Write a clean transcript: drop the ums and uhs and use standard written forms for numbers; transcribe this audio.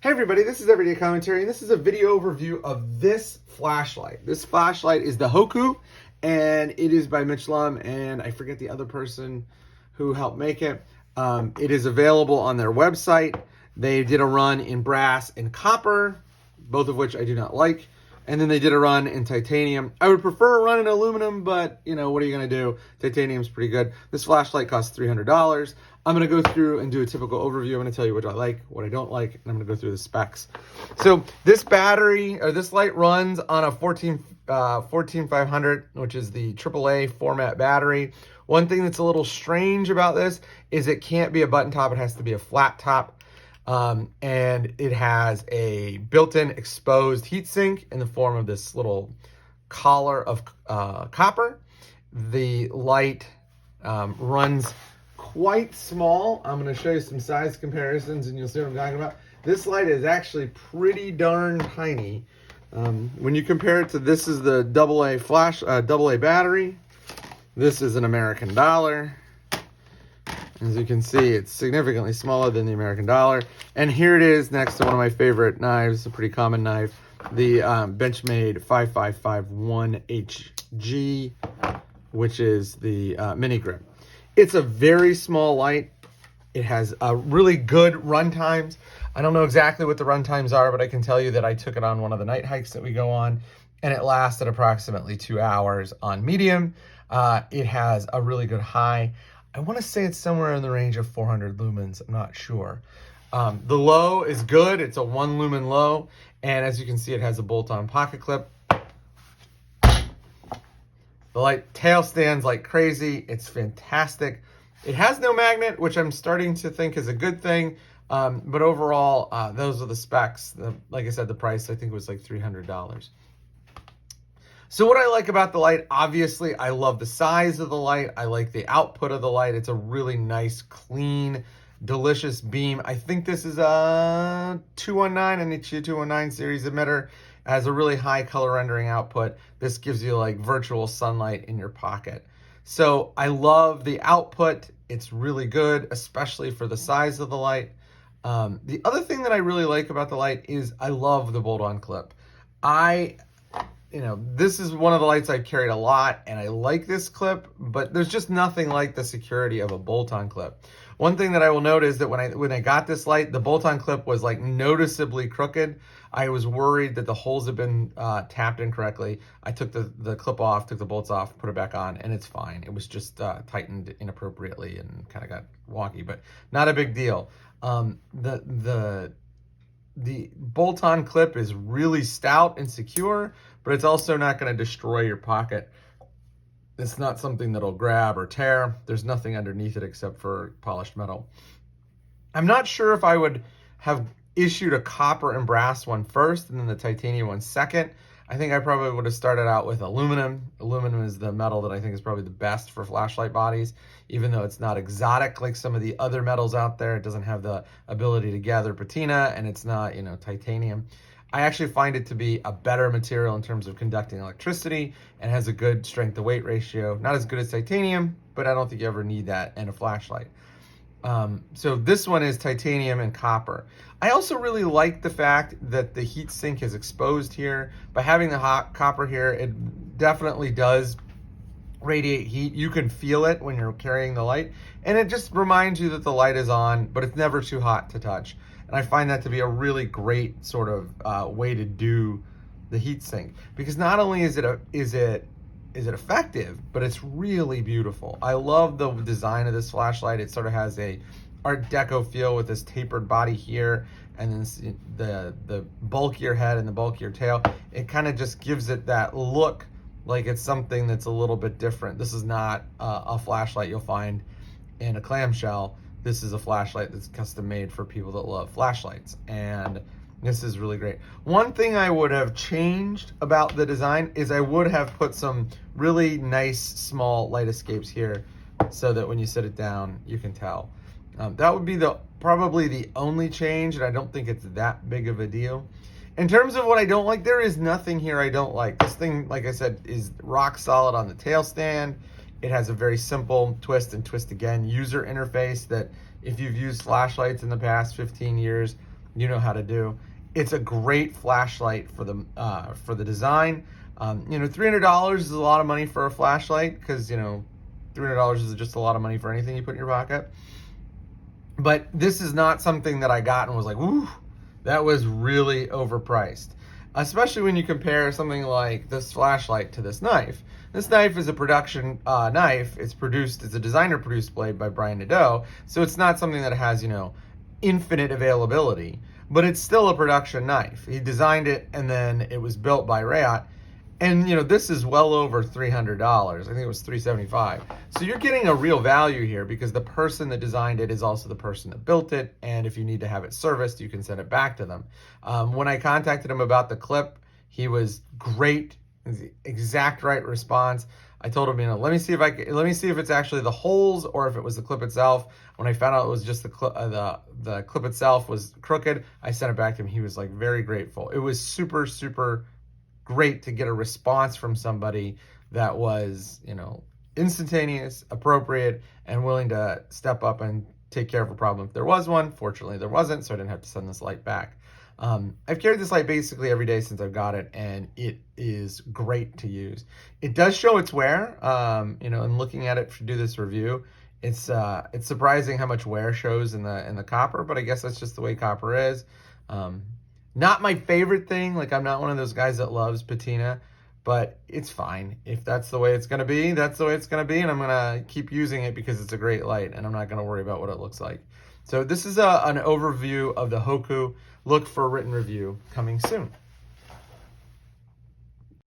Hey everybody, this is Everyday Commentary, and this is a video overview of this flashlight. This flashlight is the Hoku, and it is by Mitch and I forget the other person who helped make it. It is available on their website. They did a run in brass and copper, both of which I do not like. And then they did a run in titanium. I would prefer a run in aluminum, but you know, what are you gonna do? Titanium's pretty good. This flashlight costs $300. I'm gonna go through and do a typical overview. I'm gonna tell you what I like, what I don't like, and I'm gonna go through the specs. So this battery, or this light runs on a 14500, which is the AAA format battery. One thing that's a little strange about this is it can't be a button top, it has to be a flat top. And it has a built-in exposed heatsink in the form of this little collar of copper. The light runs quite small. I'm going to show you some size comparisons and you'll see what I'm talking about. This light is actually pretty darn tiny. When you compare it to, this is the AA battery. This is an American dollar. As you can see, it's significantly smaller than the American dollar. And here it is next to one of my favorite knives, a pretty common knife, the Benchmade 5551HG, which is the mini grip. It's a very small light. It has really good run times. I don't know exactly what the run times are, but I can tell you that I took it on one of the night hikes that we go on, and it lasted approximately 2 hours on medium. It has a really good high. I want to say it's somewhere in the range of 400 lumens. I'm not sure. The low is good. It's a 1 lumen low. And as you can see, it has a bolt-on pocket clip. The light tail stands like crazy. It's fantastic. It has no magnet, which I'm starting to think is a good thing. But overall, those are the specs. Like I said, the price I think was like $300. So what I like about the light, obviously, I love the size of the light. I like the output of the light. It's a really nice, clean, delicious beam. I think this is a 219, an Nichia 219 series emitter. It has a really high color rendering output. This gives you like virtual sunlight in your pocket. So I love the output. It's really good, especially for the size of the light. The other thing that I really like about the light is I love the bolt-on clip. This is one of the lights I've carried a lot, and I like this clip, but there's just nothing like the security of a bolt-on clip. One thing that I will note is that when I got this light, the bolt-on clip was like noticeably crooked. I was worried that the holes had been tapped incorrectly. I took the clip off, took the bolts off, put it back on, and it's fine. It was just tightened inappropriately and kind of got wonky, but not a big deal. The bolt-on clip is really stout and secure, but it's also not going to destroy your pocket. It's not something that'll grab or tear. There's nothing underneath it except for polished metal. I'm not sure if I would have issued a copper and brass one first and then the titanium one second. I think I probably would have started out with aluminum. Aluminum is the metal that I think is probably the best for flashlight bodies, even though it's not exotic like some of the other metals out there. It doesn't have the ability to gather patina, and it's not, titanium. I actually find it to be a better material in terms of conducting electricity and has a good strength to weight ratio. Not as good as titanium, but I don't think you ever need that in a flashlight. So this one is titanium and copper. I also really like the fact that the heat sink is exposed here. By having the hot copper here, it definitely does radiate heat. You can feel it when you're carrying the light, and it just reminds you that the light is on, but it's never too hot to touch. And I find that to be a really great sort of way to do the heat sink, because not only is it effective, but it's really beautiful. I love the design of this flashlight. It sort of has a Art Deco feel with this tapered body here, and then the bulkier head and the bulkier tail. It kind of just gives it that look like it's something that's a little bit different. This is not a flashlight you'll find in a clamshell. This is a flashlight that's custom made for people that love flashlights, and this is really great. One thing I would have changed about the design is I would have put some really nice small light escapes here so that when you set it down, you can tell. That would be probably the only change, and I don't think it's that big of a deal. In terms of what I don't like, there is nothing here I don't like. This thing, like I said, is rock solid on the tail stand. It has a very simple twist and twist again user interface that if you've used flashlights in the past 15 years, you know how to do. It's a great flashlight for the design. You know, $300 is a lot of money for a flashlight because, you know, $300 is just a lot of money for anything you put in your pocket. But this is not something that I got and was like, ooh, that was really overpriced. Especially when you compare something like this flashlight to this knife. This knife is a production knife. It's a designer-produced blade by Brian Nadeau, so it's not something that has, you know, infinite availability. But it's still a production knife. He designed it, and then it was built by Rayot. And, you know, this is well over $300. I think it was $375. So you're getting a real value here because the person that designed it is also the person that built it. And if you need to have it serviced, you can send it back to them. When I contacted him about the clip, he was great. The exact right response. I told him, you know, let me see if it's actually the holes or if it was the clip itself. When I found out it was just the clip itself was crooked, I sent it back to him. He was like very grateful. It was super, super great to get a response from somebody that was, you know, instantaneous, appropriate, and willing to step up and take care of a problem if there was one. Fortunately, there wasn't, so I didn't have to send this light back. I've carried this light basically every day since I've got it, and it is great to use. It does show its wear, you know, and looking at it to do this review, it's surprising how much wear shows in the copper, but I guess that's just the way copper is. Not my favorite thing. Like, I'm not one of those guys that loves patina, but it's fine. If that's the way it's going to be, that's the way it's going to be. And I'm going to keep using it because it's a great light and I'm not going to worry about what it looks like. So this is an overview of the Hoku. Look for a written review coming soon.